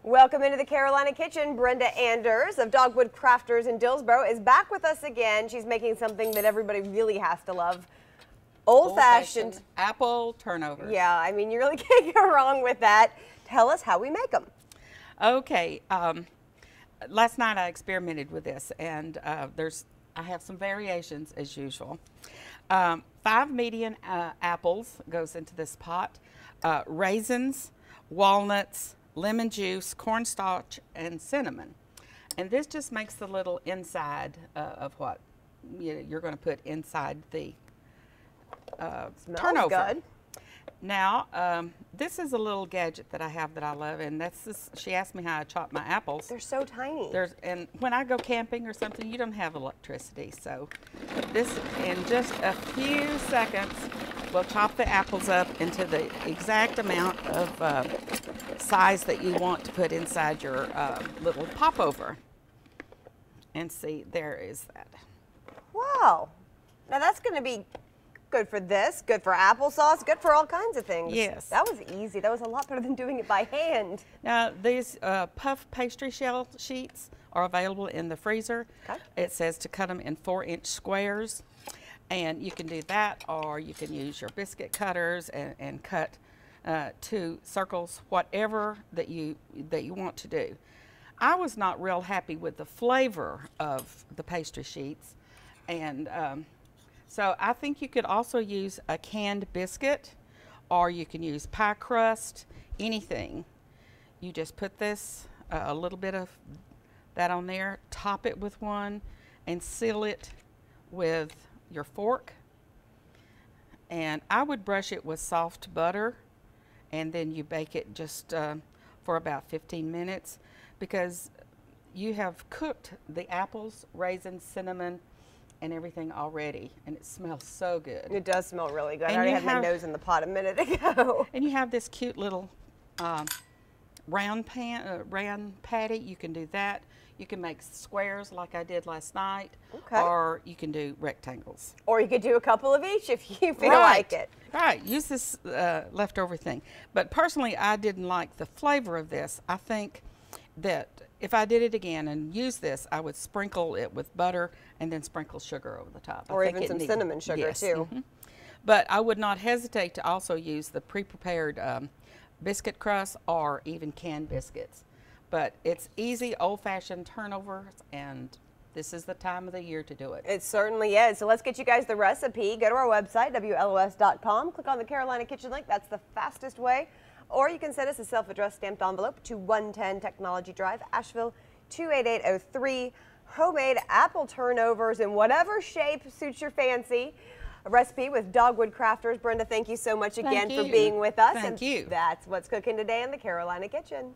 Welcome into the Carolina Kitchen. Brenda Anders of Dogwood Crafters in Dillsboro is back with us again. She's making something that everybody really has to love. Old-fashioned apple turnovers. Yeah, I mean, you really can't go wrong with that. Tell us how we make them. Okay, last night I experimented with this, and I have some variations as usual. 5 medium apples goes into this pot, raisins, walnuts, lemon juice, cornstarch, and cinnamon. And this just makes the little inside of what you're going to put inside the turnover. Good. Now, this is a little gadget that I have that I love, and that's this. She asked me how I chop my apples. They're so tiny. And when I go camping or something, you don't have electricity, so this, in just a few seconds, will chop the apples up into the exact amount of size that you want to put inside your little popover. And see, there is that. Wow. Now that's going to be good for this, good for applesauce, good for all kinds of things. Yes. That was easy. That was a lot better than doing it by hand. Now, these puff pastry shell sheets are available in the freezer. Okay. It says to cut them in 4-inch squares. And you can do that, or you can use your biscuit cutters and cut 2 circles, whatever that you want to do. I was not real happy with the flavor of the pastry sheets, and so I think you could also use a canned biscuit, or you can use pie crust, anything. You just put this, a little bit of that on there, top it with one, and seal it with your fork. And I would brush it with soft butter, and then you bake it just for about 15 minutes, because you have cooked the apples, raisins, cinnamon, and everything already, and it smells so good. It does smell really good. And I already had my nose in the pot a minute ago. And you have this cute little round patty. You can do that. You can make squares like I did last night, okay, or you can do rectangles. Or you could do a couple of each if you feel like it. Right, use this leftover thing. But personally, I didn't like the flavor of this. I think that if I did it again and use this, I would sprinkle it with butter and then sprinkle sugar over the top. Or even some cinnamon sugar, yes, too. Mm-hmm. But I would not hesitate to also use the pre-prepared biscuit crust or even canned biscuits. But it's easy, old-fashioned turnovers, and this is the time of the year to do it. It certainly is. So let's get you guys the recipe. Go to our website, WLOS.com. Click on the Carolina Kitchen link. That's the fastest way. Or you can send us a self-addressed stamped envelope to 110 Technology Drive, Asheville 28803. Homemade apple turnovers in whatever shape suits your fancy. A recipe with Dogwood Crafters. Brenda, thank you so much again for being with us. Thank you. That's what's cooking today in the Carolina Kitchen.